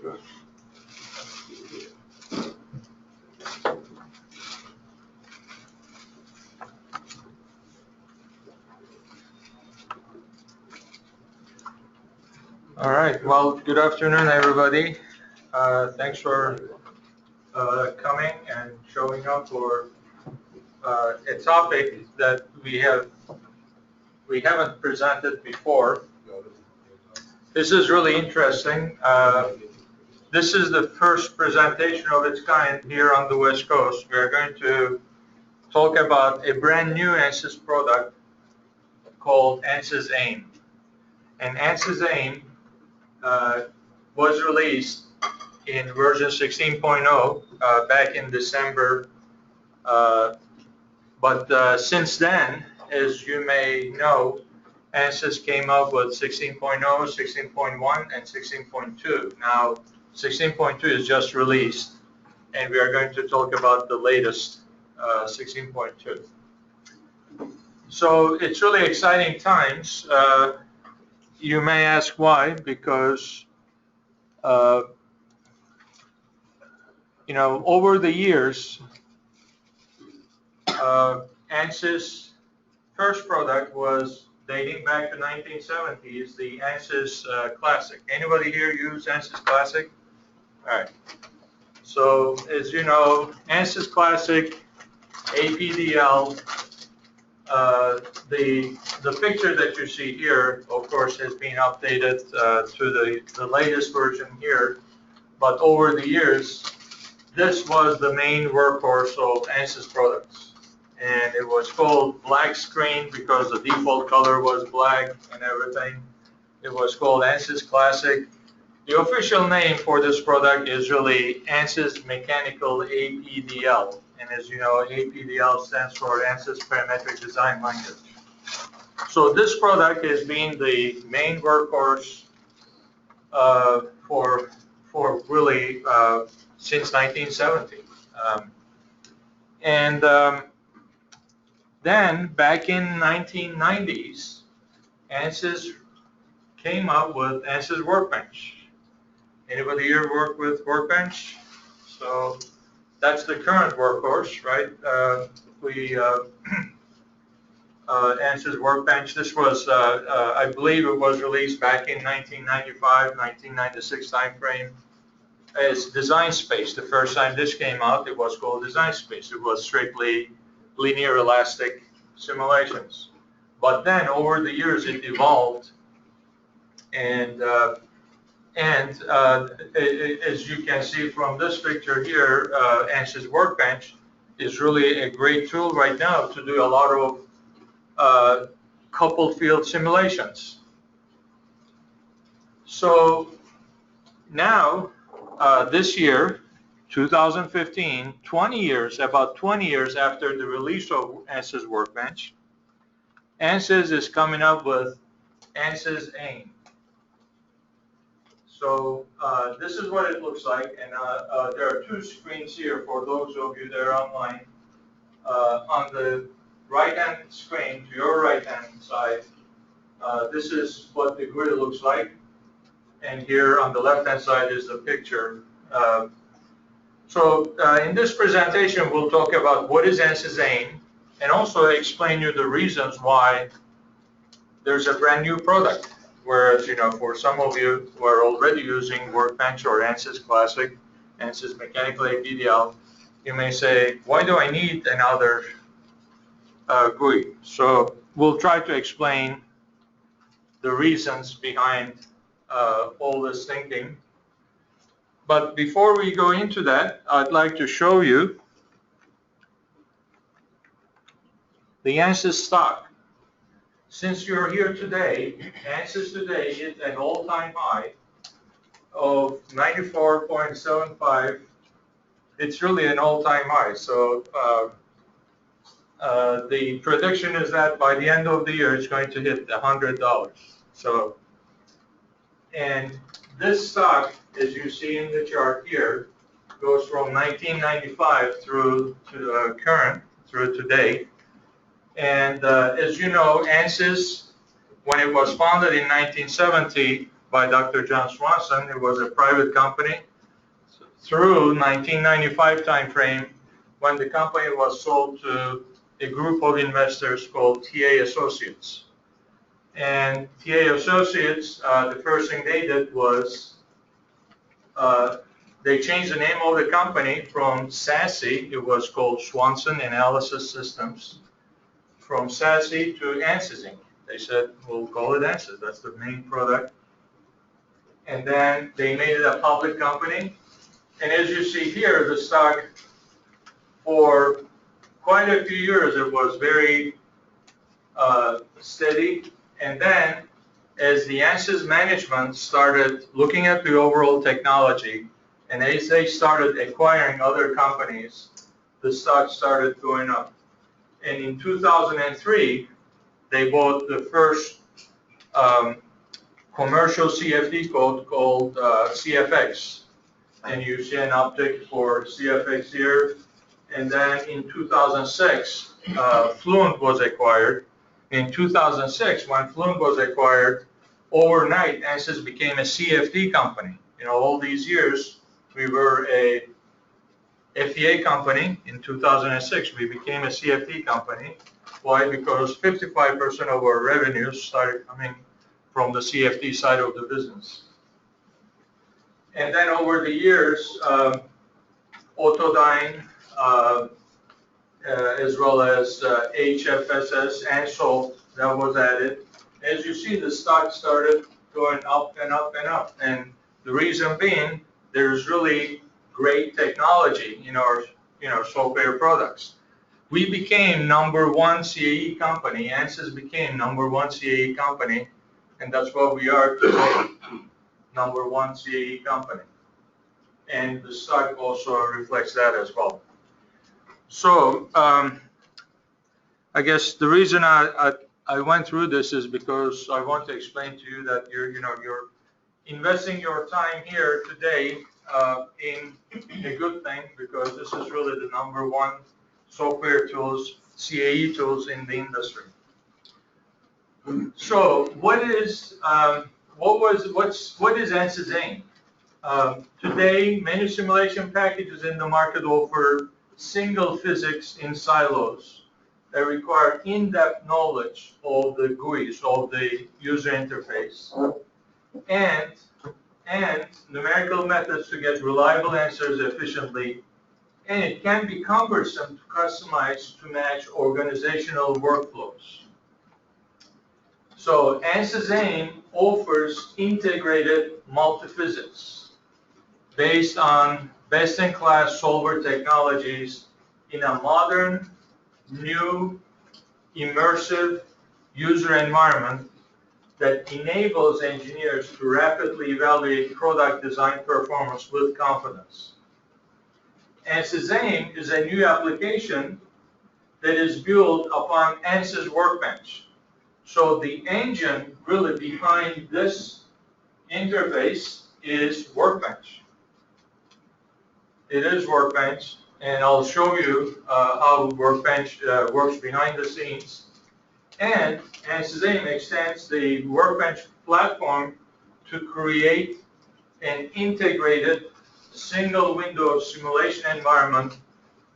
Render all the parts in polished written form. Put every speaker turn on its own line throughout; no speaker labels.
All right. Well, good afternoon, everybody. Thanks for coming and showing up for a topic that we haven't presented before. This is really interesting. This is the first presentation of its kind here on the West Coast. We are going to talk about a brand new ANSYS product called ANSYS AIM. And ANSYS AIM was released in version 16.0 back in December. But since then, as you may know, ANSYS came up with 16.0, 16.1, and 16.2. Now, 16.2 is just released, and we are going to talk about the latest 16.2. So it's really exciting times. You may ask why, because over the years, ANSYS first product was dating back to 1970s, the ANSYS Classic. Anybody here use ANSYS Classic? All right. So as you know, ANSYS Classic, APDL, the picture that you see here, of course, has been updated to the latest version here. But over the years, this was the main workhorse of ANSYS products. And it was called black screen because the default color was black and everything. It was called ANSYS Classic. The official name for this product is really ANSYS Mechanical APDL. And as you know, APDL stands for ANSYS Parametric Design Language. So this product has been the main workhorse for really since 1970. Then back in 1990s, ANSYS came up with ANSYS Workbench. Anybody here work with Workbench? So that's the current workhorse, right? ANSYS Workbench. This was, I believe, it was released back in 1995, 1996 timeframe as Design Space. The first time this came out, it was called Design Space. It was strictly linear elastic simulations. But then over the years it evolved, and as you can see from this picture here, ANSYS Workbench is really a great tool right now to do a lot of coupled field simulations. So now this year, 2015, about 20 years after the release of ANSYS Workbench, ANSYS is coming up with ANSYS AIM. So this is what it looks like, and there are two screens here for those of you that are online. On the right-hand screen, to your right-hand side, this is what the grid looks like, and here on the left-hand side is the picture. So in this presentation, we'll talk about what is ANSYS AIM, and also explain you the reasons why there's a brand new product. Whereas, for some of you who are already using Workbench or ANSYS Classic, ANSYS Mechanical APDL, you may say, why do I need another GUI? So we'll try to explain the reasons behind all this thinking. But before we go into that, I'd like to show you the ANSYS stock. Since you're here today, ANSYS today hit an all-time high of 94.75. It's really an all-time high. So the prediction is that by the end of the year, it's going to hit $100. So, and this stock, as you see in the chart here, goes from 1995 through to current, through today. And as you know, ANSYS, when it was founded in 1970 by Dr. John Swanson. It was a private company through 1995 timeframe when the company was sold to a group of investors called TA Associates. And TA Associates, the first thing they did was they changed the name of the company from SASE, it was called Swanson Analysis Systems, from SASE to ANSYS Inc. They said, we'll call it ANSYS, that's the main product. And then they made it a public company. And as you see here, the stock, for quite a few years, it was very steady. And then, as the ANSYS management started looking at the overall technology, and as they started acquiring other companies, the stock started going up. And in 2003, they bought the first commercial CFD code called CFX. And you see an uptick for CFX here. And then in 2006, Fluent was acquired. In 2006, when Fluent was acquired, overnight, ANSYS became a CFD company. You know, all these years, we were a FEA company. In 2006, we became a CFD company. Why? Because 55% of our revenues started coming from the CFD side of the business. And then over the years, Autodyne, as well as HFSS and SOLT, that was added. As you see, the stock started going up and up and up. And the reason being, there's really great technology in our software products. We became #1 CAE company. ANSYS became #1 CAE company, and that's what we are today, #1 CAE company. And the stock also reflects that as well. So I guess the reason I went through this is because I want to explain to you that you're investing your time here today in a good thing, because this is really the #1 software tools, CAE tools in the industry. So what is ANSYS AIM? Today, many simulation packages in the market offer single physics in silos that require in-depth knowledge of the GUIs, of the user interface, and numerical methods to get reliable answers efficiently. And it can be cumbersome to customize to match organizational workflows. So ANSYS AIM offers integrated multiphysics based on best-in-class solver technologies in a modern, new, immersive user environment that enables engineers to rapidly evaluate product design performance with confidence. ANSYS AIM is a new application that is built upon ANSYS Workbench. So the engine really behind this interface is Workbench. It is Workbench, and I'll show you how Workbench works behind the scenes. And ANSYS AIM extends the Workbench platform to create an integrated single window simulation environment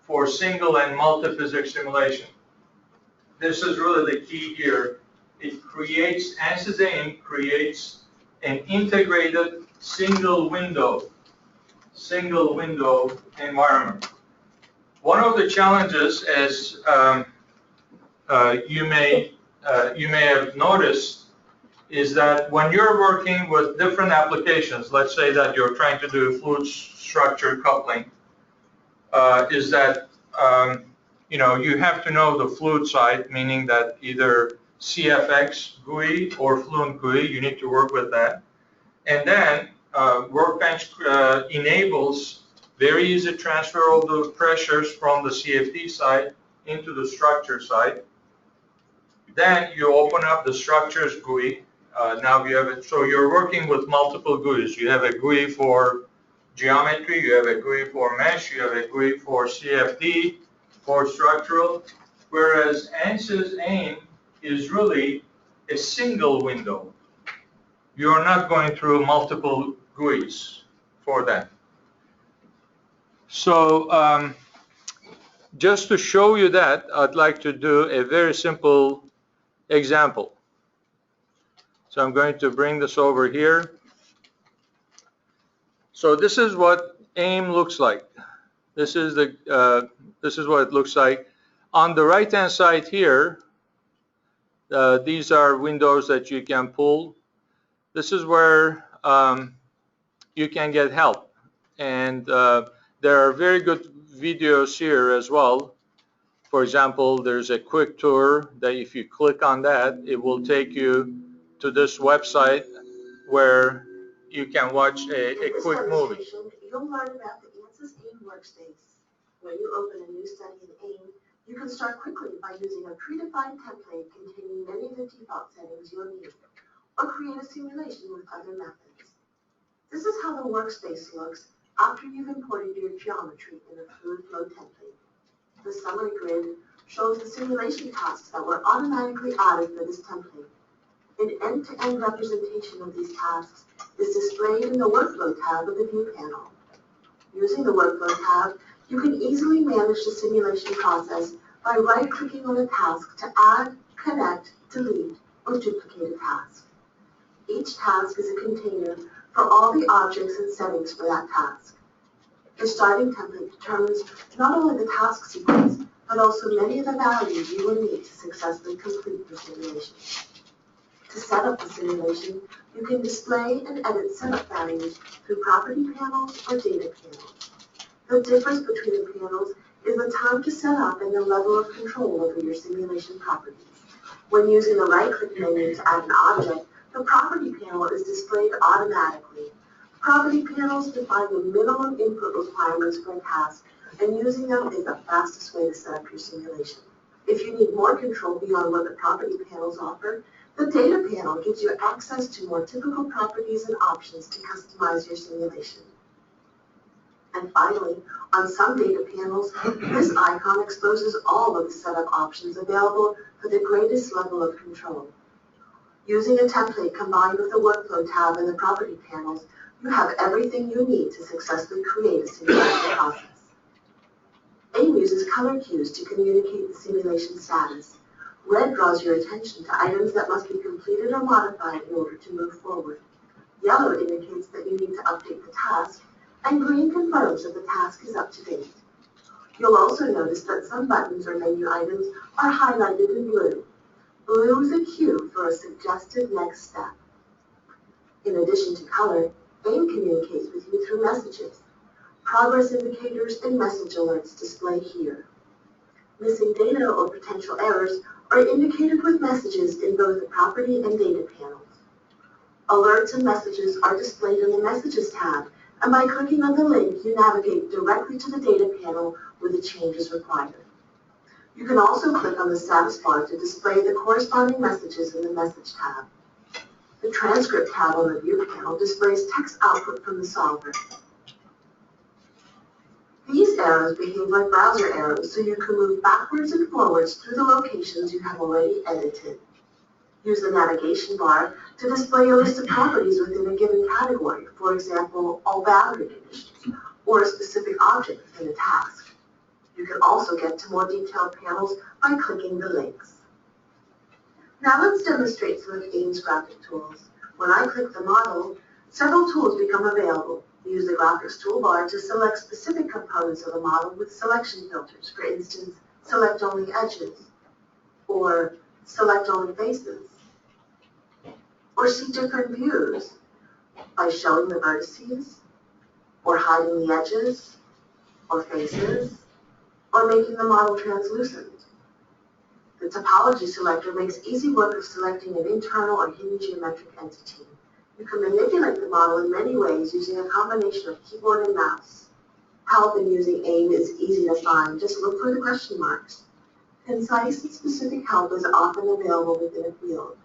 for single and multi-physics simulation. This is really the key here. It creates, ANSYS AIM creates an integrated single window environment. One of the challenges, as you may have noticed, is that when you're working with different applications, let's say that you're trying to do fluid structure coupling, is that you have to know the fluid side, meaning that either CFX GUI or Fluent GUI, you need to work with that. And then Workbench enables very easy transfer of the pressures from the CFD side into the structure side. Then you open up the structures GUI. Now you have it, so you're working with multiple GUIs. You have a GUI for geometry, you have a GUI for mesh, you have a GUI for CFD, for structural, whereas ANSYS AIM is really a single window. you are not going through multiple GUIs for that. So just to show you that, I'd like to do a very simple example. So I'm going to bring this over here. So this is what AIM looks like. This is what it looks like. On the right-hand side here, these are windows that you can pull. This is where you can get help, and there are very good videos here as well. For example, there's a quick tour that if you click on that, it will take you to this website where you can watch a quick movie.
You'll learn about the ANSYS AIM workspace. When you open a new study in AIM, you can start quickly by using a predefined template containing many of the default settings you'll need, or create a simulation with other methods. This is how the workspace looks after you've imported your geometry in a fluid flow template. The summary grid shows the simulation tasks that were automatically added for this template. An end-to-end representation of these tasks is displayed in the Workflow tab of the View panel. Using the Workflow tab, you can easily manage the simulation process by right-clicking on a task to add, connect, delete, or duplicate a task. Each task is a container for all the objects and settings for that task. The starting template determines not only the task sequence, but also many of the values you will need to successfully complete your simulation. To set up the simulation, you can display and edit setup values through property panels or data panels. The difference between the panels is the time to set up and the level of control over your simulation properties. When using the right-click menu to add an object, the property panel is displayed automatically. Property panels define the minimum input requirements for a task, and using them is the fastest way to set up your simulation. If you need more control beyond what the property panels offer, the data panel gives you access to more typical properties and options to customize your simulation. And finally, on some data panels, this icon exposes all of the setup options available for the greatest level of control. Using a template combined with the Workflow tab and the property panels, you have everything you need to successfully create a simulation process. AIM uses color cues to communicate the simulation status. Red draws your attention to items that must be completed or modified in order to move forward. Yellow indicates that you need to update the task, and green confirms that the task is up to date. You'll also notice that some buttons or menu items are highlighted in blue. Blue is a cue for a suggested next step. In addition to color, AIM communicates with you through messages. Progress indicators and message alerts display here. Missing data or potential errors are indicated with messages in both the property and data panels. Alerts and messages are displayed in the Messages tab, and by clicking on the link, you navigate directly to the data panel where the change is required. You can also click on the status bar to display the corresponding messages in the Message tab. The Transcript tab on the View panel displays text output from the solver. These arrows behave like browser arrows, so you can move backwards and forwards through the locations you have already edited. Use the navigation bar to display a list of properties within a given category, for example, all boundary conditions, or a specific object within a task. You can also get to more detailed panels by clicking the links. Now let's demonstrate some of AIM's graphic tools. When I click the model, several tools become available. Use the graphics toolbar to select specific components of the model with selection filters. For instance, select only edges, or select only faces, or see different views by showing the vertices, or hiding the edges, or faces, or making the model translucent. The topology selector makes easy work of selecting an internal or hidden geometric entity. You can manipulate the model in many ways using a combination of keyboard and mouse. Help in using AIM is easy to find. Just look for the question marks. Concise and specific help is often available within a field.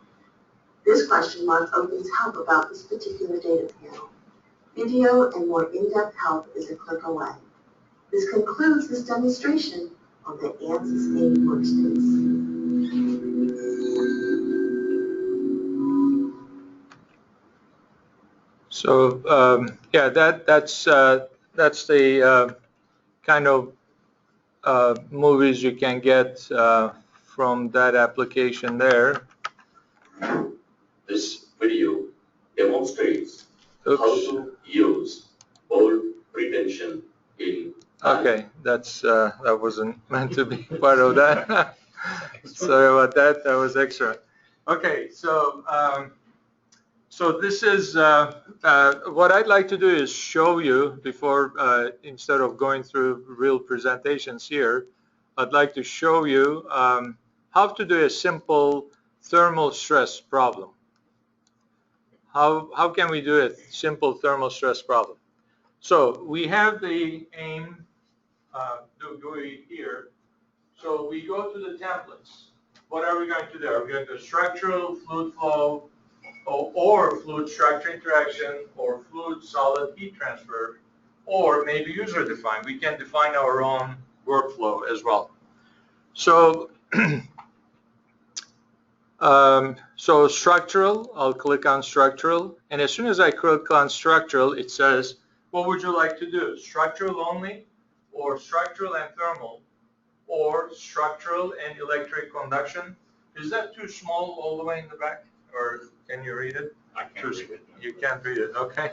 This question mark opens help about this particular data panel. Video and more in-depth help is a click away. This concludes this demonstration of the ANSYS AIM workspace.
So yeah, that's the kind of movies you can get from that application there.
This video demonstrates
Oops.
how to use bold retention in
Okay, that wasn't meant to be part of that. Sorry about that. That was extra. Okay, so this is what I'd like to do is show you before instead of going through real presentations here. I'd like to show you how to do a simple thermal stress problem. How can we do a simple thermal stress problem? So we have the aim GUI here. So we go to the templates. What are we going to do? Are we going to structural, fluid flow, or fluid structure interaction, or fluid solid heat transfer, or maybe user defined? We can define our own workflow as well. So so structural, I'll click on structural, and as soon as I click on structural, it says, what would you like to do? Structural only, or structural and thermal, or structural and electric conduction? Is that too small all the way in the back, or can you read it?
I can't read it.
You can't read it, okay.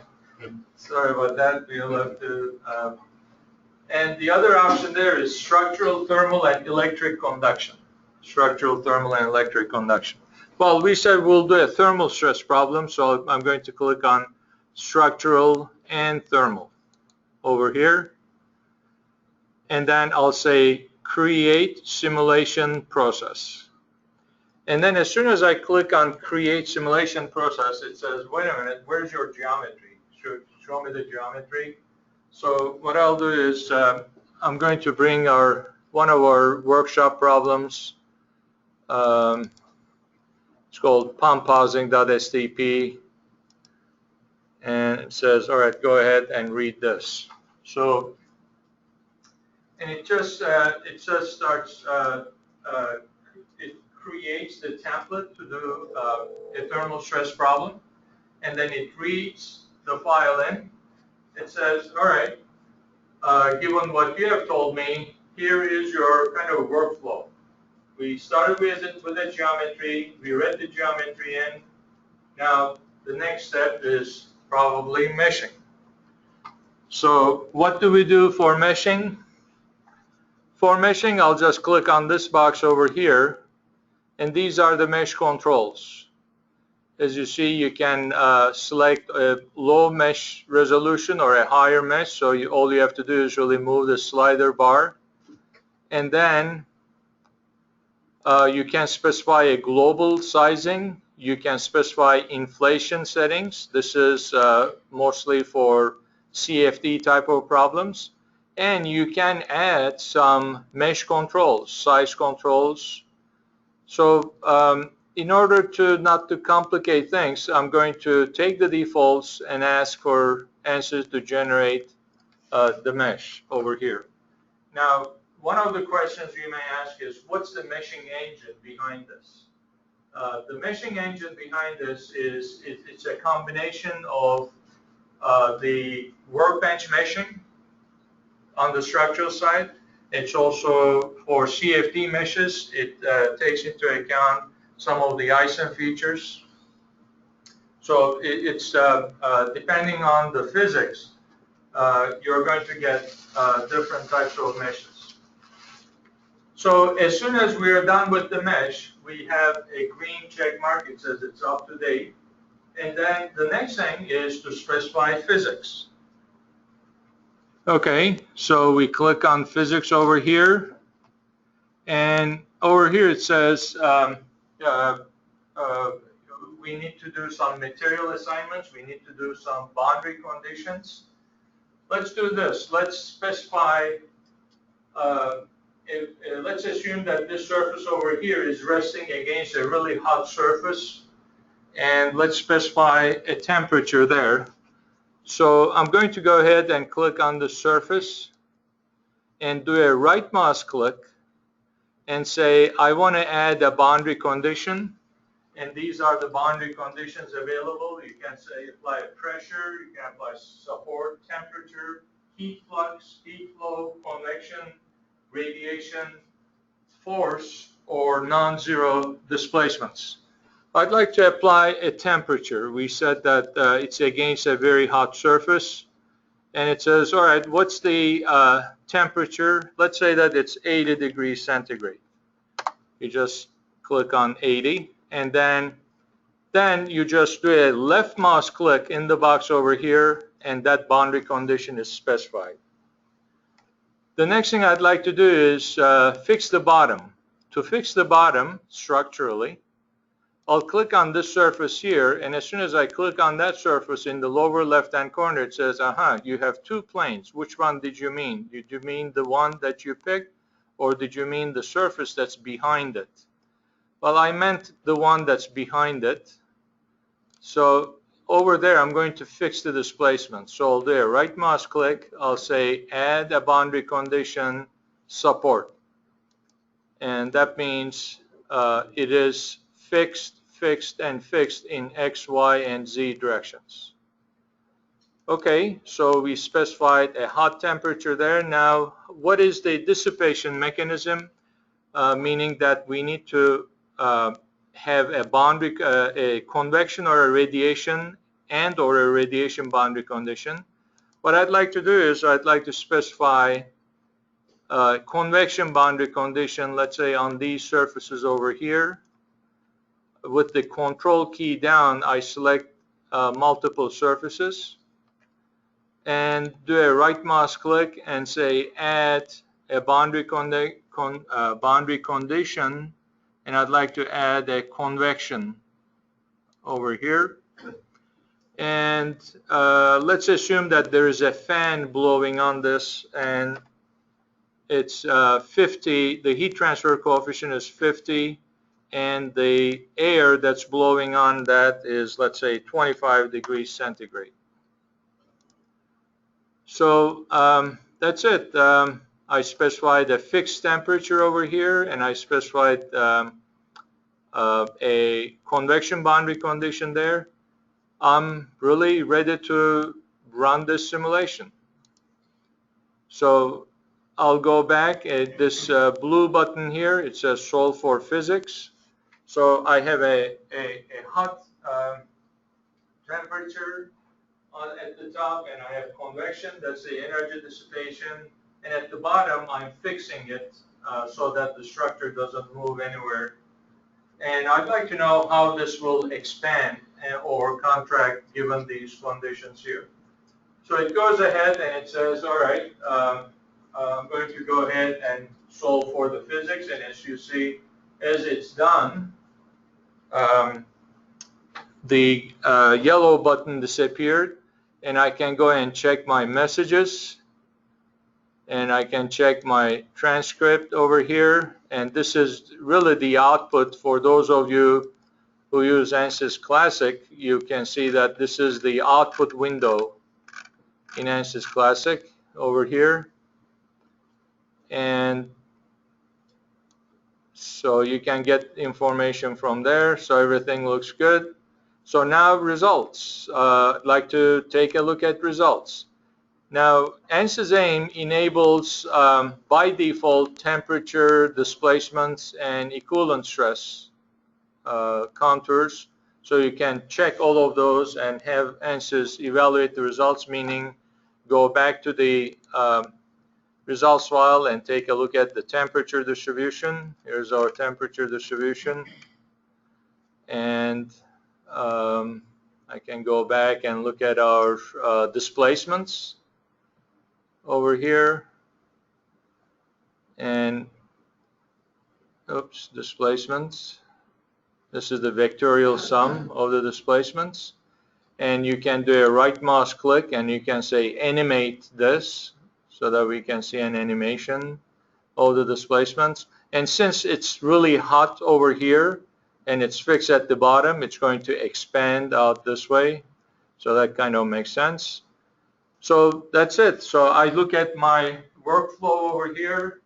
Sorry about that, we'll have to, and the other option there is structural, thermal, and electric conduction. Structural, thermal, and electric conduction. Well, we said we'll do a thermal stress problem, so I'm going to click on structural and thermal over here. And then I'll say create simulation process. And then as soon as I click on create simulation process, it says, wait a minute, where's your geometry? Show me the geometry. So what I'll do is I'm going to bring one of our workshop problems. It's called pump-housing.stp, and it says, all right, go ahead and read this. So, and it just starts, it creates the template to do a thermal stress problem, and then it reads the file in. It says, all right, given what you have told me, here is your kind of workflow. We started with the geometry, we read the geometry in. Now, the next step is probably meshing. So what do we do for meshing? For meshing, I'll just click on this box over here, and these are the mesh controls. As you see, you can select a low mesh resolution or a higher mesh, so all you have to do is really move the slider bar, and then you can specify a global sizing. You can specify inflation settings. This is mostly for CFD type of problems. And you can add some mesh controls, size controls. So in order to not to complicate things, I'm going to take the defaults and ask for ANSYS to generate the mesh over here. Now, one of the questions you may ask is, what's the meshing engine behind this? The meshing engine behind this is it's a combination of the workbench meshing on the structural side. It's also for CFD meshes. It takes into account some of the ISM features. So it's depending on the physics, you're going to get different types of meshes. So as soon as we are done with the mesh, we have a green check mark. It says it's up to date. And then the next thing is to specify physics. Okay, so we click on physics over here. And over here it says we need to do some material assignments. We need to do some boundary conditions. Let's do this. Let's specify let's assume that this surface over here is resting against a really hot surface, and let's specify a temperature there. So I'm going to go ahead and click on the surface and do a right mouse click and say I want to add a boundary condition, And these are the boundary conditions available. You can say apply pressure, you can apply support, temperature, heat flux, heat flow, convection, radiation, force, or non-zero displacements. I'd like to apply a temperature. We said that it's against a very hot surface. And it says, all right, what's the temperature? Let's say that it's 80 degrees centigrade. You just click on 80, and then you just do a left mouse click in the box over here, and that boundary condition is specified. The next thing I'd like to do is fix the bottom. To fix the bottom structurally, I'll click on this surface here, and as soon as I click on that surface in the lower left-hand corner, it says, you have two planes. Which one did you mean? Did you mean the one that you picked, or did you mean the surface that's behind it? Well, I meant the one that's behind it. So over there, I'm going to fix the displacement. So I'll do a right mouse click. I'll say add a boundary condition support. And that means it is fixed, and fixed in X, Y, and Z directions. Okay, so we specified a hot temperature there. Now, what is the dissipation mechanism? Meaning that we need to have a boundary, a convection or a radiation or a radiation boundary condition. What I'd like to do is I'd like to specify convection boundary condition, let's say on these surfaces over here. With the control key down, I select multiple surfaces and do a right mouse click and say add a boundary condition, and I'd like to add a convection over here. And let's assume that there is a fan blowing on this, and it's 50, the heat transfer coefficient is 50, and the air that's blowing on that is, let's say, 25 degrees centigrade. So that's it. I specified a fixed temperature over here, and I specified a convection boundary condition there. I'm really ready to run this simulation. So I'll go back at this blue button here. It says solve for physics. So I have a hot temperature at the top, and I have convection, that's the energy dissipation, and at the bottom I'm fixing it so that the structure doesn't move anywhere. And I'd like to know how this will expand or contract given these conditions here. So it goes ahead and it says, all right, I'm going to go ahead and solve for the physics, and as you see, as it's done, the yellow button disappeared, and I can go and check my messages, and I can check my transcript over here, and this is really the output. For those of you who use ANSYS Classic, you can see that this is the output window in ANSYS Classic over here, and so you can get information from there. So everything looks good. So now results. I'd like to take a look at results. Now, ANSYS AIM enables by default temperature, displacements, and equivalent stress contours. So you can check all of those and have ANSYS evaluate the results, meaning go back to the results file and take a look at the temperature distribution. Here's our temperature distribution. And I can go back and look at our displacements over here. And displacements. This is the vectorial sum of the displacements. And you can do a right mouse click and you can say animate this so that we can see an animation of the displacements. And since it's really hot over here and it's fixed at the bottom, it's going to expand out this way. So that kind of makes sense. So that's it. So I look at my workflow over here.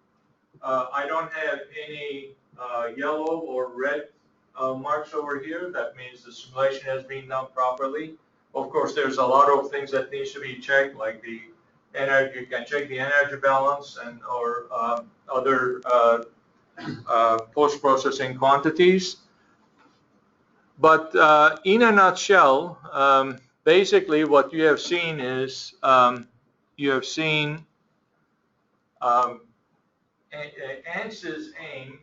I don't have any yellow or red marks over here. That means the simulation has been done properly. Of course, there's a lot of things that needs to be checked, like the energy. You can check the energy balance and or other post-processing quantities. But in a nutshell, basically what you have seen is you have seen ANSYS AIM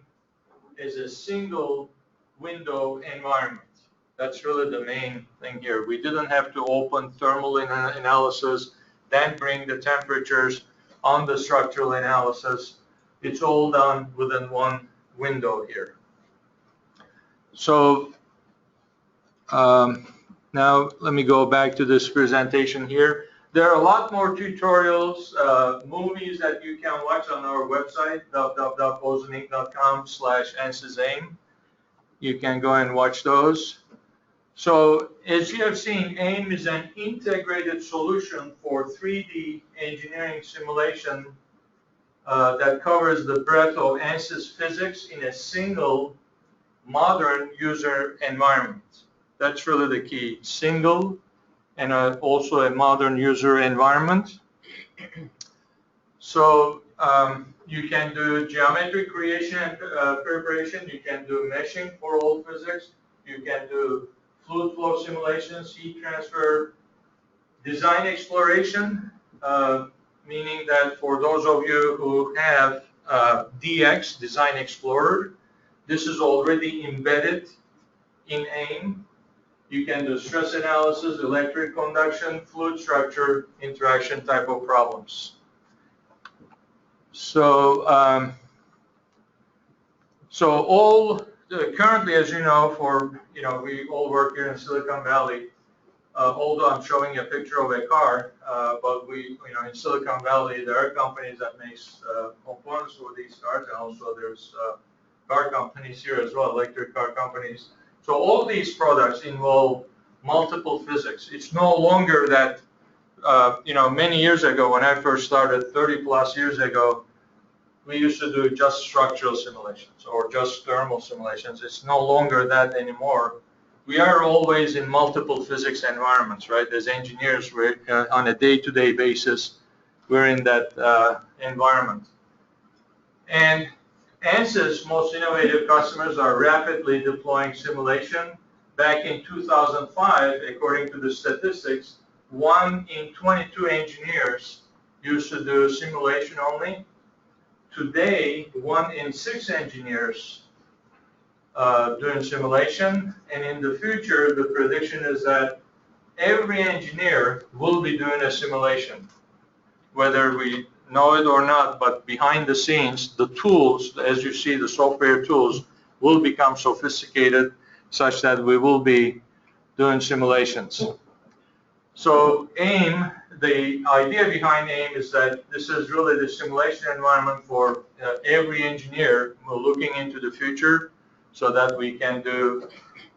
is a single window environment. That's really the main thing here. We didn't have to open thermal analysis, then bring the temperatures on the structural analysis. It's all done within one window here. So now let me go back to this presentation here. There are a lot more tutorials, movies that you can watch on our website, www.ozeninc.com/ANSYSAIM. You can go and watch those. So as you have seen, AIM is an integrated solution for 3D engineering simulation that covers the breadth of ANSYS physics in a single modern user environment. That's really the key, single and also a modern user environment. So you can do geometry creation and preparation. You can do meshing for all physics. You can do fluid flow simulations, heat transfer, design exploration, meaning that for those of you who have DX, Design Explorer, this is already embedded in AIM. You can do stress analysis, electric conduction, fluid structure, interaction type of problems. So, currently, as you know, we all work here in Silicon Valley. Although I'm showing a picture of a car, but in Silicon Valley, there are companies that makes components for these cars, and also there's car companies here as well, electric car companies. So all these products involve multiple physics. It's no longer that, many years ago when I first started, 30 plus years ago, we used to do just structural simulations or just thermal simulations. It's no longer that anymore. We are always in multiple physics environments, right? As engineers, we're on a day-to-day basis, we're in that environment. And ANSYS' most innovative customers are rapidly deploying simulation. Back in 2005, according to the statistics, 1 in 22 engineers used to do simulation only. Today, 1 in 6 engineers doing simulation, and in the future, the prediction is that every engineer will be doing a simulation, whether we know it or not. But behind the scenes, the tools, as you see, the software tools will become sophisticated such that we will be doing simulations. So AIM, the idea behind AIM is that this is really the simulation environment for every engineer looking into the future, so that we can do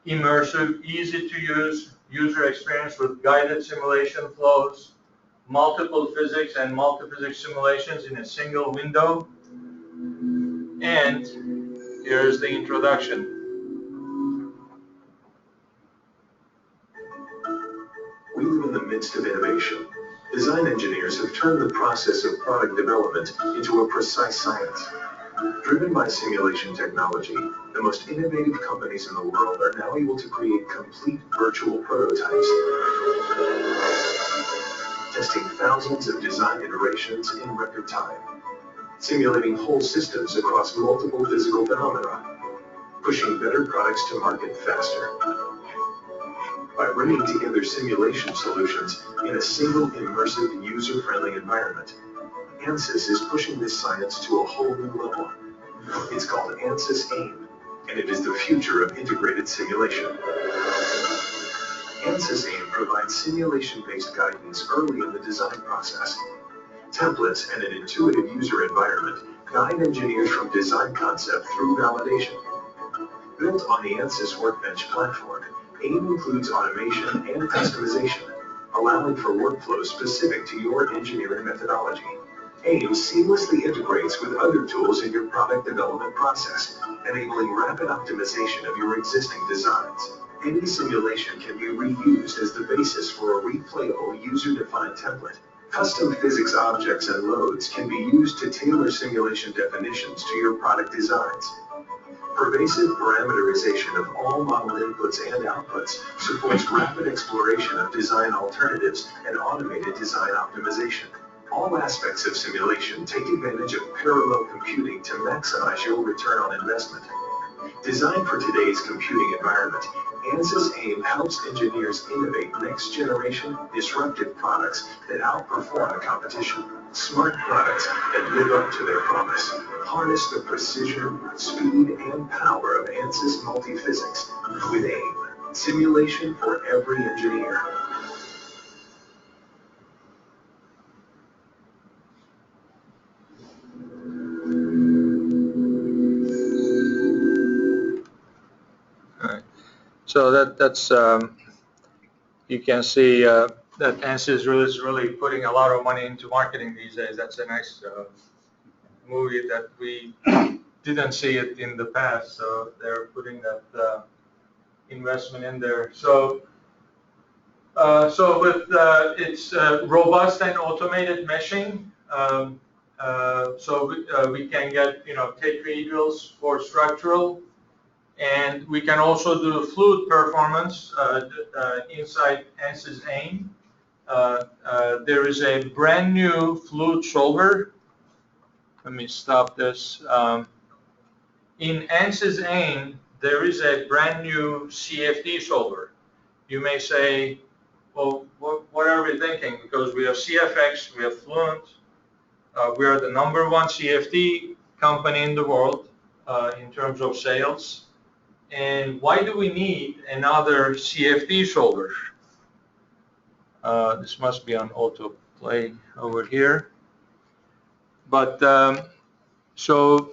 immersive, easy to use user experience with guided simulation flows, multiple physics and multiphysics simulations in a single window. And here's the introduction.
We live in the midst of innovation. Design engineers have turned the process of product development into a precise science. Driven by simulation technology, the most innovative companies in the world are now able to create complete virtual prototypes, testing thousands of design iterations in record time, simulating whole systems across multiple physical phenomena, pushing better products to market faster. By bringing together simulation solutions in a single immersive, user-friendly environment, ANSYS is pushing this science to a whole new level. It's called ANSYS AIM, and it is the future of integrated simulation. ANSYS AIM provides simulation-based guidance early in the design process. Templates and an intuitive user environment guide engineers from design concept through validation. Built on the ANSYS Workbench platform, AIM includes automation and customization, allowing for workflows specific to your engineering methodology. AIM seamlessly integrates with other tools in your product development process, enabling rapid optimization of your existing designs. Any simulation can be reused as the basis for a replayable user-defined template. Custom physics objects and loads can be used to tailor simulation definitions to your product designs. Pervasive parameterization of all model inputs and outputs supports rapid exploration of design alternatives and automated design optimization. All aspects of simulation take advantage of parallel computing to maximize your return on investment. Designed for today's computing environment, ANSYS AIM helps engineers innovate next-generation, disruptive products that outperform the competition. Smart products that live up to their promise. Harness the precision, speed, and power of ANSYS Multiphysics with AIM. Simulation for every engineer.
So that's you can see that ANSYS is really putting a lot of money into marketing these days. That's a nice movie that we didn't see it in the past, so they're putting that investment in there. So with it's robust and automated meshing. So we can get tetrahedrals for structural. And we can also do fluid performance inside ANSYS AIM. There is a brand new fluid solver. Let me stop this. In ANSYS AIM, there is a brand new CFD solver. You may say, well, what are we thinking? Because we have CFX, we have Fluent. We are the #1 CFD company in the world in terms of sales. And why do we need another CFD solver? This must be on autoplay over here. But so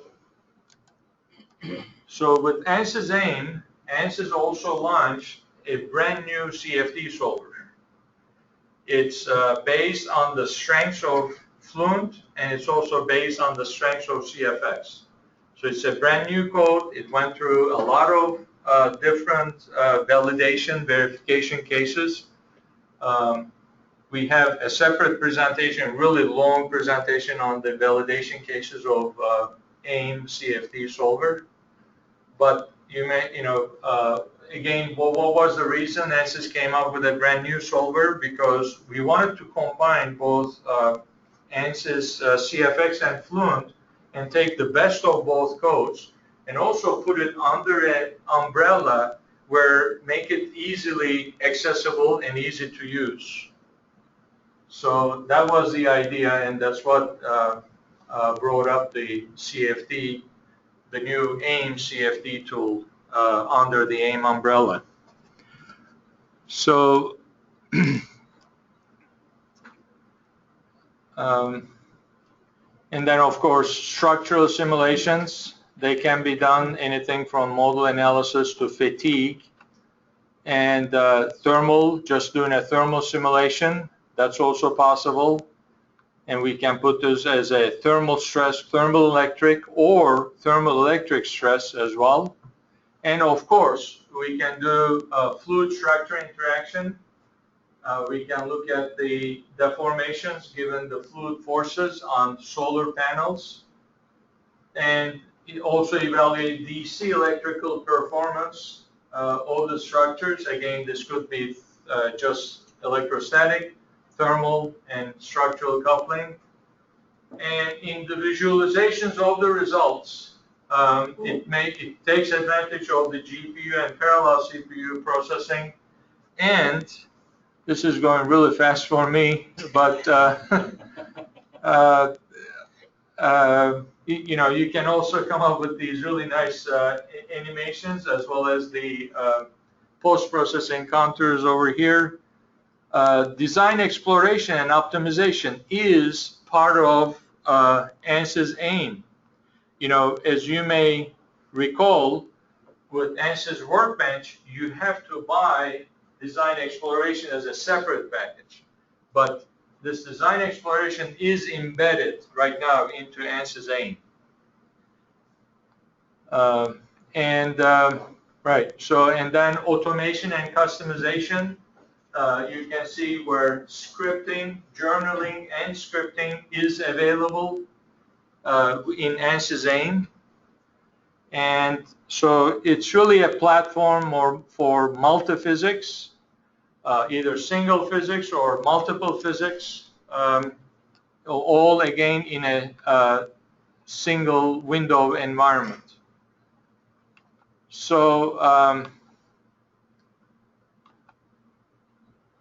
with ANSYS AIM, ANSYS also launched a brand new CFD solver. It's based on the strengths of Fluent, and it's also based on the strengths of CFX. So it's a brand new code. It went through a lot of different validation, verification cases. We have a separate presentation, really long presentation on the validation cases of AIM CFD solver. But you may, again, what was the reason ANSYS came up with a brand new solver? Because we wanted to combine both ANSYS CFX and Fluent and take the best of both codes and also put it under an umbrella where make it easily accessible and easy to use. So that was the idea, and that's what brought up the CFD, the new AIM CFD tool under the AIM umbrella. So and then, of course, structural simulations. They can be done anything from model analysis to fatigue. And thermal, just doing a thermal simulation, that's also possible. And we can put this as a thermal stress, thermal electric, or thermal electric stress as well. And of course, we can do fluid structure interaction. We can look at the deformations given the fluid forces on solar panels, and also evaluate DC electrical performance of the structures. Again, this could be just electrostatic, thermal, and structural coupling. And in the visualizations of the results, it takes advantage of the GPU and parallel CPU processing. And this is going really fast for me, but you can also come up with these really nice animations as well as the post-processing contours over here. Design exploration and optimization is part of ANSYS AIM. As you may recall, with ANSYS Workbench, you have to buy design exploration as a separate package. But this design exploration is embedded right now into ANSYS AIM. Right, so, and then automation and customization, you can see where scripting, journaling, and scripting is available in ANSYS AIM. And so it's really a platform for multiphysics, either single physics or multiple physics, all again in a single window environment. So,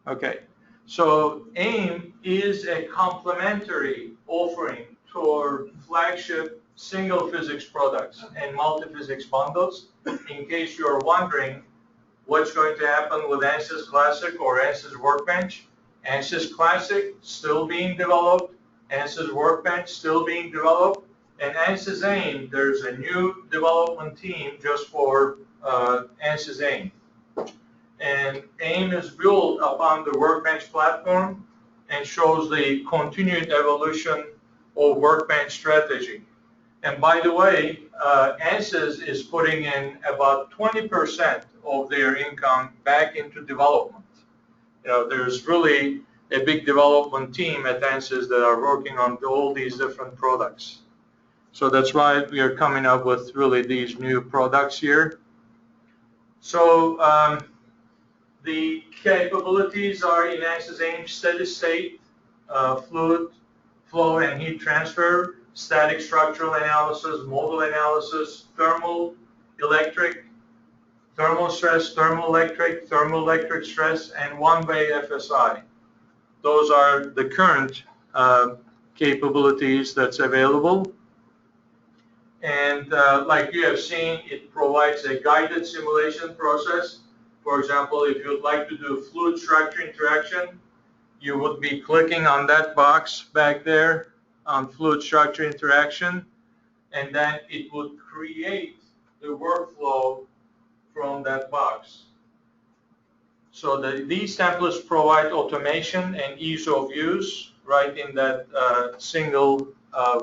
okay, so AIM is a complementary offering to our flagship single physics products and multiphysics bundles. In case you're wondering what's going to happen with ANSYS Classic or ANSYS Workbench, ANSYS Classic still being developed, ANSYS Workbench still being developed, and ANSYS AIM, there's a new development team just for ANSYS AIM. And AIM is built upon the Workbench platform and shows the continued evolution of Workbench strategy. And by the way, ANSYS is putting in about 20% of their income back into development. You know, there's really a big development team at ANSYS that are working on all these different products. So that's why we are coming up with really these new products here. So the capabilities are in ANSYS AIM steady state, fluid flow and heat transfer, static structural analysis, modal analysis, thermal, electric, thermal stress, thermoelectric stress, and one-way FSI. Those are the current capabilities that's available. And like you have seen, it provides a guided simulation process. For example, if you'd like to do fluid structure interaction, you would be clicking on that box back there on fluid structure interaction, and then it would create the workflow from that box. So these templates provide automation and ease of use right in that single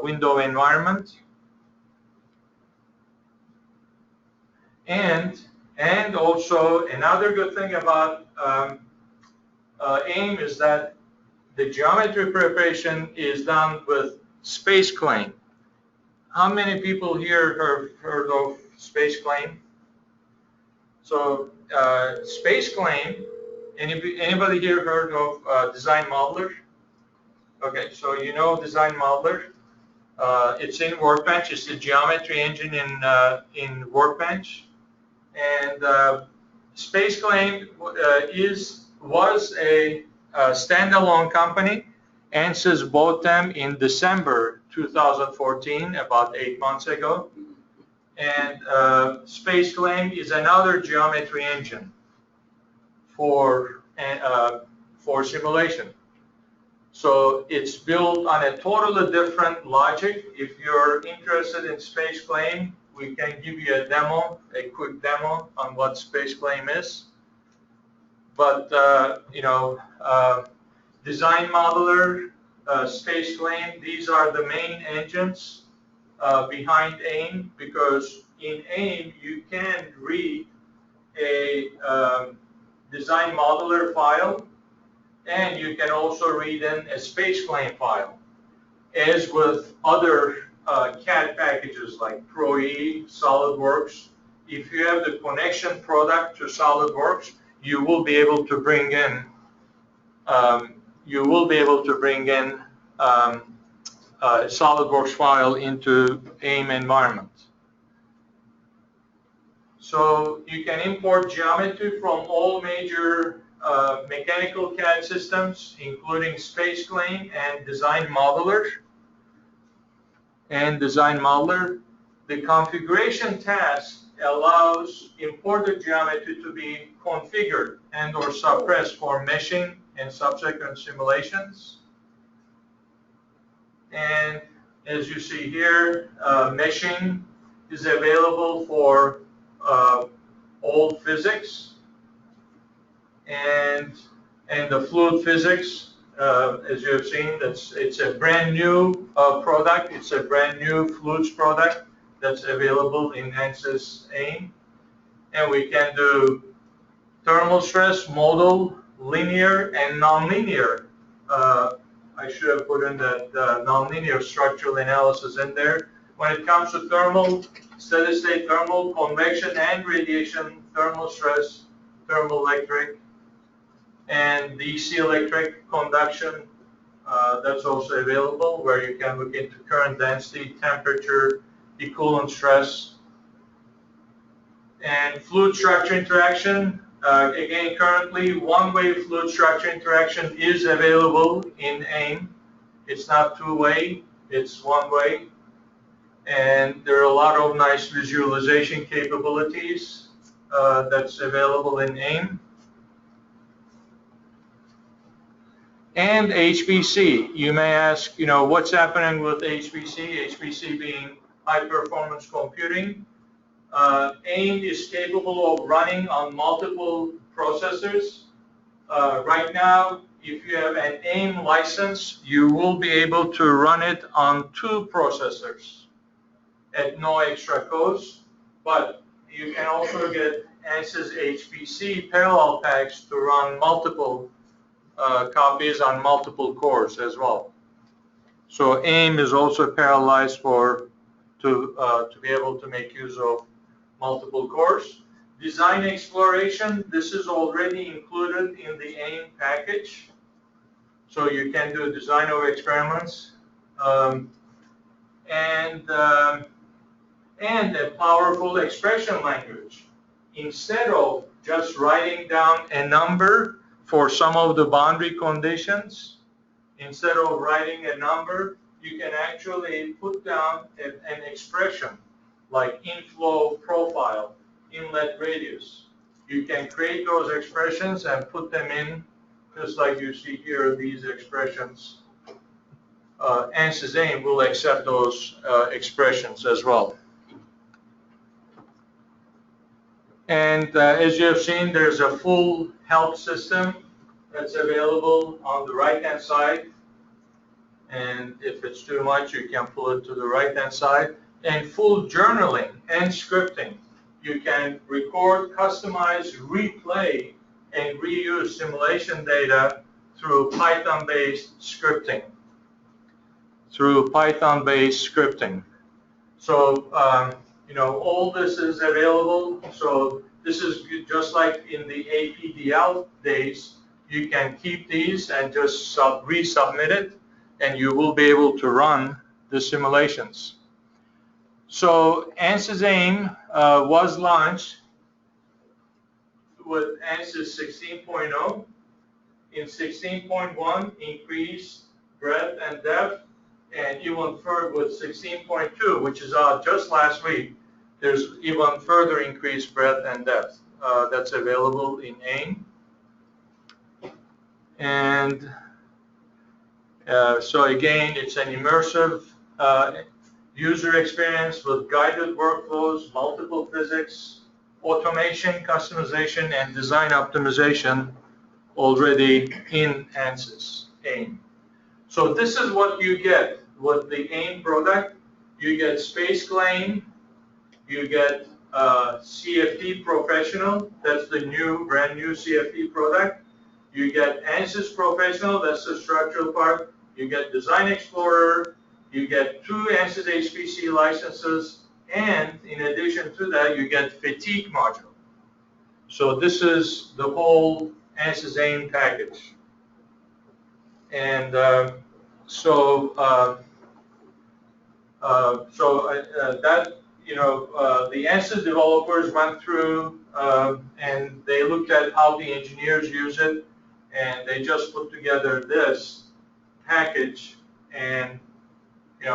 window environment. And also another good thing about AIM is that the geometry preparation is done with space claim. How many people here have heard of space claim? So space claim, anybody here heard of design modeler? Okay, so you know design modeler. It's in Workbench. It's the geometry engine in Workbench. And Space Claim was a standalone company. ANSYS bought them in December 2014, about 8 months ago. And Space Claim is another geometry engine for simulation. So it's built on a totally different logic. If you're interested in Space Claim, we can give you a demo, a quick demo on what Space Claim is. But Design Modeler, Space Claim, these are the main engines behind AIM, because in AIM you can read a Design Modeler file, and you can also read in a Space Claim file. As with other CAD packages like Pro-E, SolidWorks, if you have the connection product to SolidWorks, you will be able to bring in SolidWorks file into AIM environment. So you can import geometry from all major mechanical CAD systems, including Space Claim and Design Modeler. The configuration task allows imported geometry to be configured and or suppressed for meshing and subsequent simulations. And as you see here, meshing is available for all physics, and the fluid physics As you have seen, it's a brand new product. It's a brand new fluids product that's available in ANSYS AIM. And we can do thermal stress, modal, linear, and nonlinear. I should have put in that nonlinear structural analysis in there. When it comes to thermal, steady state thermal, convection and radiation, thermal stress, thermoelectric, and DC electric conduction, that's also available, where you can look into current density, temperature, equivalent stress, and fluid structure interaction. Again, currently, one-way fluid structure interaction is available in AIM. It's not two-way, it's one-way. And there are a lot of nice visualization capabilities that's available in AIM. And HPC. You may ask, what's happening with HPC? HPC being high performance computing. AIM is capable of running on multiple processors. Right now, if you have an AIM license, you will be able to run it on 2 processors at no extra cost. But you can also get ANSYS HPC parallel packs to run multiple copies on multiple cores as well. So AIM is also parallelized to be able to make use of multiple cores. Design exploration, this is already included in the AIM package. So you can do design of experiments. And a powerful expression language. Instead of just writing down a number for some of the boundary conditions, instead of writing a number, you can actually put down an expression like inflow profile, inlet radius. You can create those expressions and put them in, just like you see here, these expressions. ANSYS AIM will accept those expressions as well. And as you have seen, there's a full help system that's available on the right-hand side. And if it's too much, you can pull it to the right-hand side. And full journaling and scripting. You can record, customize, replay, and reuse simulation data through Python-based scripting. So, all this is available. So this is just like in the APDL days. You can keep these and just resubmit it, and you will be able to run the simulations. So ANSYS AIM was launched with ANSYS 16.0. In 16.1, increased breadth and depth, and even further with 16.2, which is out just last week, there's even further increased breadth and depth that's available in AIM. And so again, it's an immersive user experience with guided workflows, multiple physics, automation, customization, and design optimization already in ANSYS AIM. So this is what you get with the AIM product. You get Space Claim, you get CFD Professional, that's the brand new CFD product. You get ANSYS Professional, that's the structural part. You get Design Explorer, you get 2 ANSYS HPC licenses, and in addition to that, you get Fatigue module. So this is the whole ANSYS AIM package. And that the ANSYS developers went through and they looked at how the engineers use it, and they just put together this package. And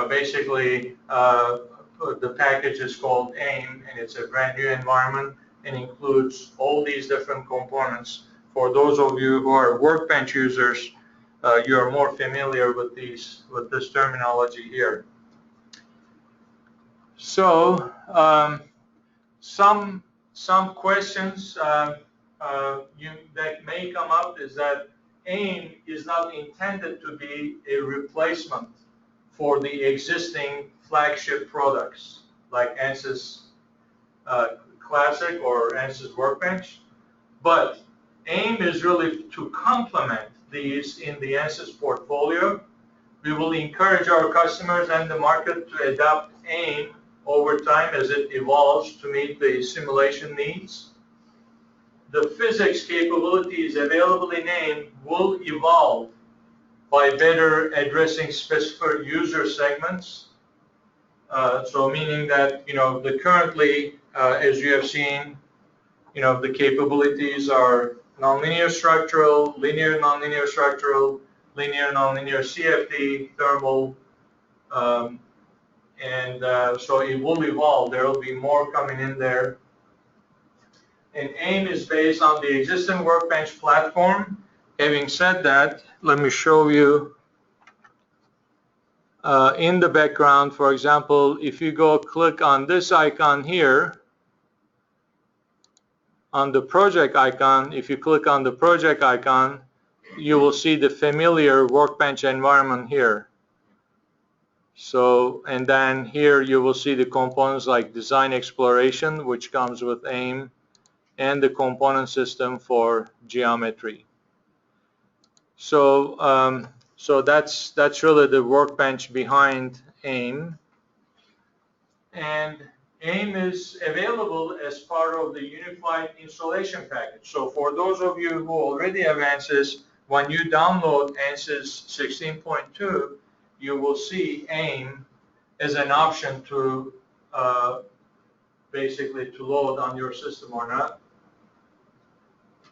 basically the package is called AIM, and it's a brand new environment and includes all these different components. For those of you who are Workbench users, you are more familiar with this terminology here. So some questions that may come up is that AIM is not intended to be a replacement for the existing flagship products like ANSYS Classic or ANSYS Workbench, but AIM is really to complement these in the ANSYS portfolio. We will encourage our customers and the market to adopt AIM over time as it evolves to meet the simulation needs. The physics capabilities available in AIM will evolve by better addressing specific user segments. So meaning that, the currently, as you have seen, the capabilities are nonlinear structural, linear nonlinear structural, linear nonlinear CFD, thermal, so it will evolve. There will be more coming in there. And AIM is based on the existing Workbench platform. Having said that, let me show you in the background. For example, if you go click on this icon here, on the project icon, if you click on the project icon, you will see the familiar Workbench environment here. So, and then here you will see the components like design exploration, which comes with AIM, and the component system for geometry. So, that's really the Workbench behind AIM. And AIM is available as part of the unified installation package. So for those of you who already have ANSYS, when you download ANSYS 16.2, you will see AIM as an option to basically to load on your system or not.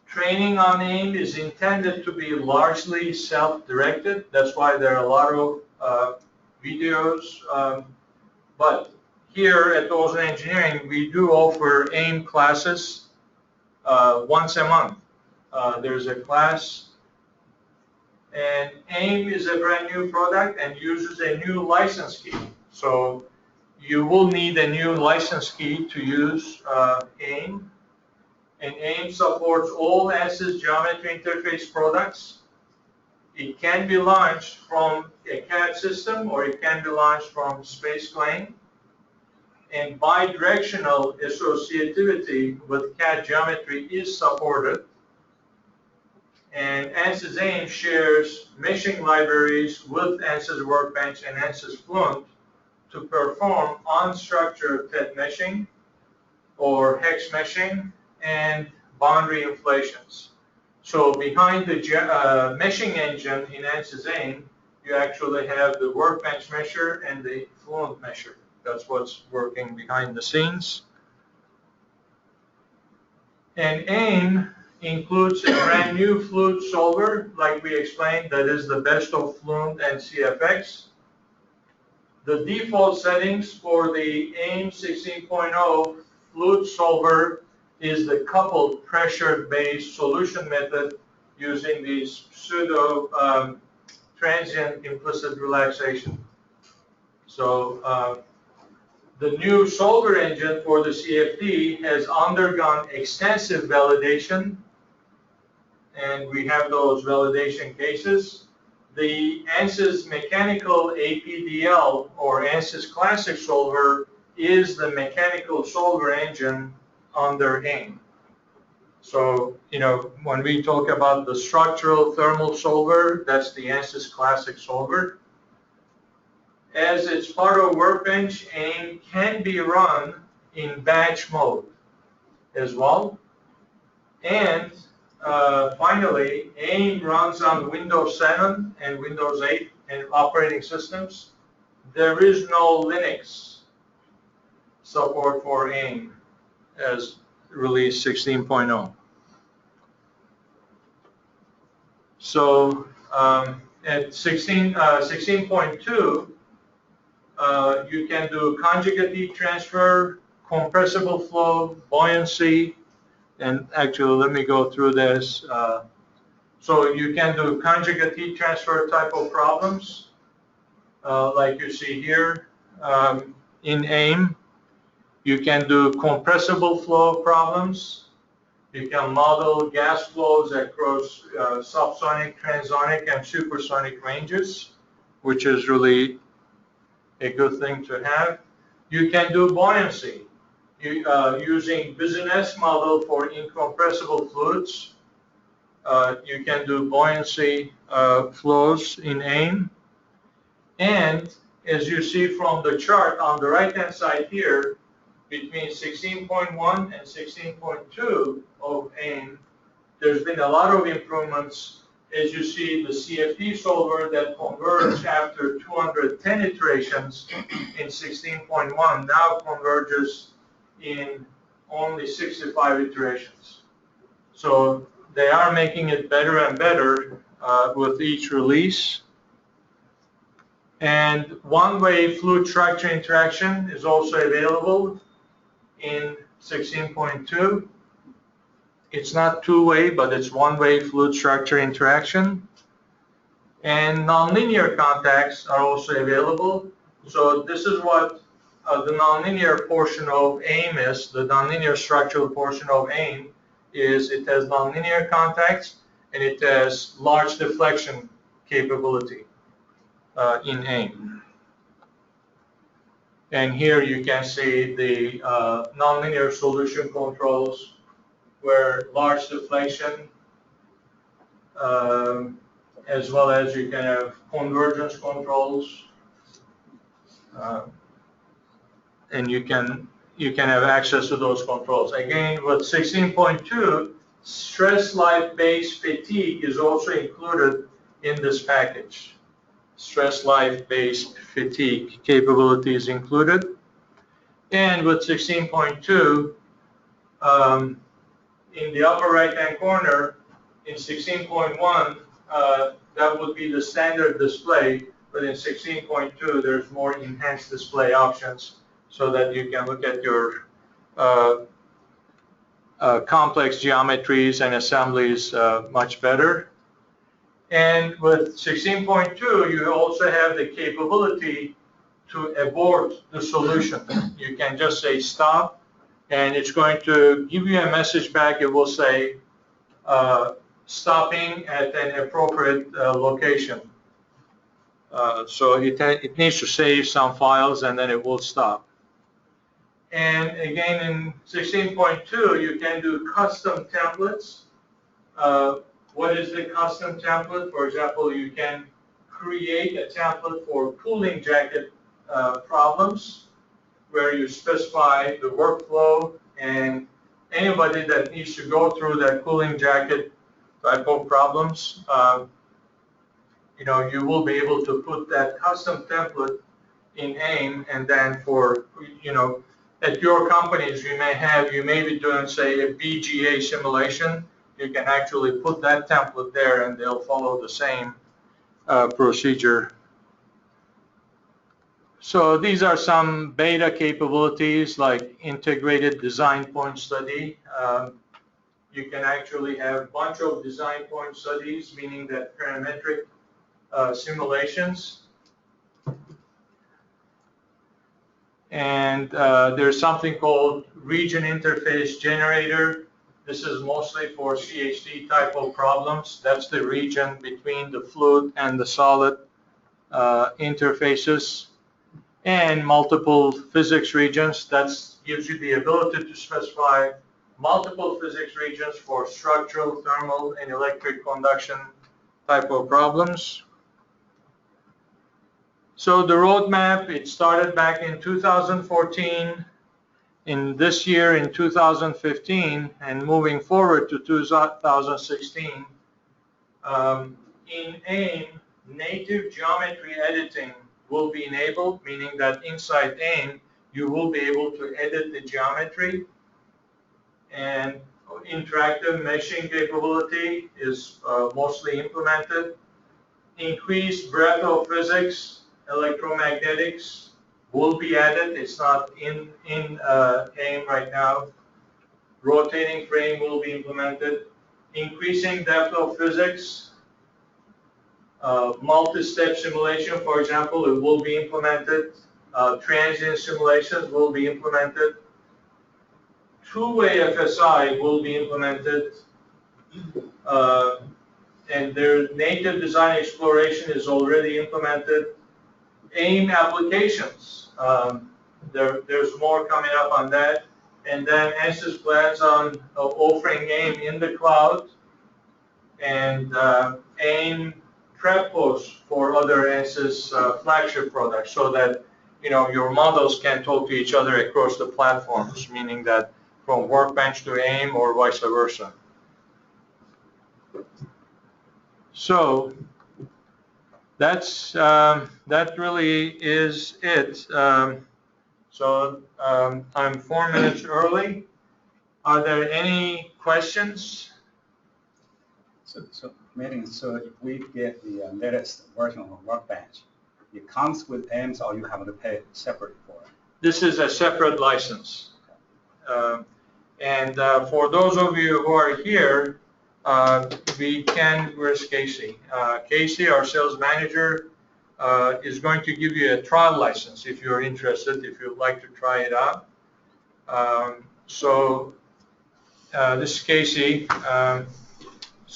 Training on AIM is intended to be largely self-directed. That's why there are a lot of videos. But here at Ozen Engineering, we do offer AIM classes once a month. There's a class, and AIM is a brand new product and uses a new license key. So you will need a new license key to use AIM. And AIM supports all ANSYS geometry interface products. It can be launched from a CAD system or it can be launched from SpaceClaim. And bidirectional associativity with CAD geometry is supported. And ANSYS AIM shares meshing libraries with ANSYS Workbench and ANSYS Fluent to perform unstructured TET meshing or hex meshing and boundary inflations. So behind the meshing engine in ANSYS AIM, you actually have the Workbench mesher and the Fluent mesher. That's what's working behind the scenes. And AIM includes a brand new Fluent solver, like we explained, that is the best of Fluent and CFX. The default settings for the AIM 16.0 Fluent solver is the coupled pressure-based solution method using these pseudo transient implicit relaxation. So the new solver engine for the CFD has undergone extensive validation, and we have those validation cases. The ANSYS mechanical APDL or ANSYS Classic solver is the mechanical solver engine under AIM. So, when we talk about the structural thermal solver, that's the ANSYS Classic solver. As it's part of Workbench, AIM can be run in batch mode as well. And finally, AIM runs on Windows 7 and Windows 8 and operating systems. There is no Linux support for AIM as release 16.0. So at 16.2, you can do conjugate heat transfer, compressible flow, buoyancy, and actually let me go through this. So you can do conjugate heat transfer type of problems, like you see here in AIM. You can do compressible flow problems, You can model gas flows across subsonic, transonic, and supersonic ranges, which is really a good thing to have. You can do buoyancy using business model for incompressible fluids. You can do buoyancy flows in AIM. And as you see from the chart on the right-hand side here, between 16.1 and 16.2 of AIM, there's been a lot of improvements. As you see, the CFD solver that converged after 210 iterations in 16.1 now converges in only 65 iterations. So they are making it better and better with each release. And one-way fluid structure interaction is also available in 16.2. It's not two-way, but it's one-way fluid structure interaction. And nonlinear contacts are also available. So this is what the nonlinear portion of AIM is. The nonlinear structural portion of AIM is it has nonlinear contacts and it has large deflection capability in AIM. And here you can see the nonlinear solution controls where large deflection, as well as you can have convergence controls, and you can have access to those controls. Again, with 16.2, stress life based fatigue is also included in this package. Stress life based fatigue capability is included. And with 16.2, in the upper right-hand corner, in 16.1, that would be the standard display, but in 16.2, there's more enhanced display options so that you can look at your complex geometries and assemblies much better. And with 16.2, you also have the capability to abort the solution. You can just say stop, and it's going to give you a message back. It will say stopping at an appropriate location. So it needs to save some files, and then it will stop. And again, in 16.2, you can do custom templates. What is the custom template? For example, you can create a template for cooling jacket problems where you specify the workflow, and anybody that needs to go through that cooling jacket type of problems, you will be able to put that custom template in AIM, and then for, at your companies, you may be doing, say, a BGA simulation. You can actually put that template there and they'll follow the same procedure. So these are some beta capabilities like integrated design point study. You can actually have a bunch of design point studies, meaning that parametric simulations. And there's something called region interface generator. This is mostly for CHD type of problems. That's the region between the fluid and the solid interfaces. And multiple physics regions. That gives you the ability to specify multiple physics regions for structural, thermal, and electric conduction type of problems. So the roadmap, it started back in 2014. In this year, in 2015, and moving forward to 2016, in AIM, native geometry editing will be enabled, meaning that inside AIM, you will be able to edit the geometry. And interactive meshing capability is mostly implemented. Increased breadth of physics, electromagnetics will be added. It's not in AIM right now. Rotating frame will be implemented. Increasing depth of physics. Multi-step simulation, for example, it will be implemented. Transient simulations will be implemented. two-way FSI will be implemented, and their native design exploration is already implemented. AIM applications, there's more coming up on that. And then ANSYS plans on offering AIM in the cloud and AIM prep posts for other ANSYS flagship products, so that your models can talk to each other across the platforms, meaning that from Workbench to AIM or vice versa. So that really is it. I'm 4 minutes early. Are there any questions?
So if we get the latest version of Workbench, it comes with AIMS, or you have to pay separate for it?
This is a separate license. For those of you who are here, where's Casey? Casey, our sales manager, is going to give you a trial license if you're interested, if you'd like to try it out. This is Casey.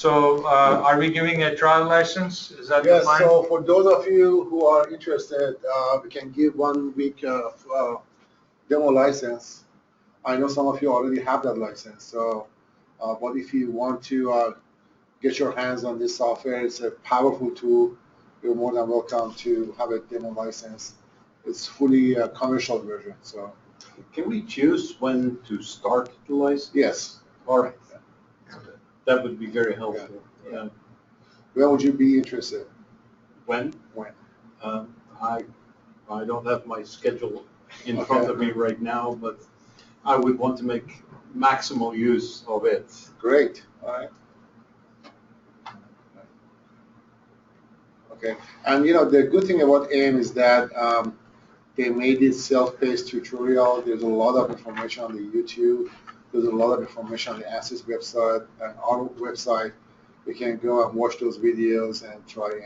Are we giving a trial license? Is that the plan?
Yes, so for those of you who are interested, we can give 1 week demo license. I know some of you already have that license, so but if you want to get your hands on this software, it's a powerful tool. You're more than welcome to have a demo license. It's fully commercial version. So,
can we choose when to start the license?
Yes.
All right. That would be very helpful.
Yeah. When would you be interested?
When?
When?
I don't have my schedule in front of me right now, but I would want to make maximal use of it.
Great. All right. Okay. And the good thing about AIM is that they made it self-paced tutorial. There's a lot of information on the YouTube. There's a lot of information on the ANSYS website and our website. You can go and watch those videos and try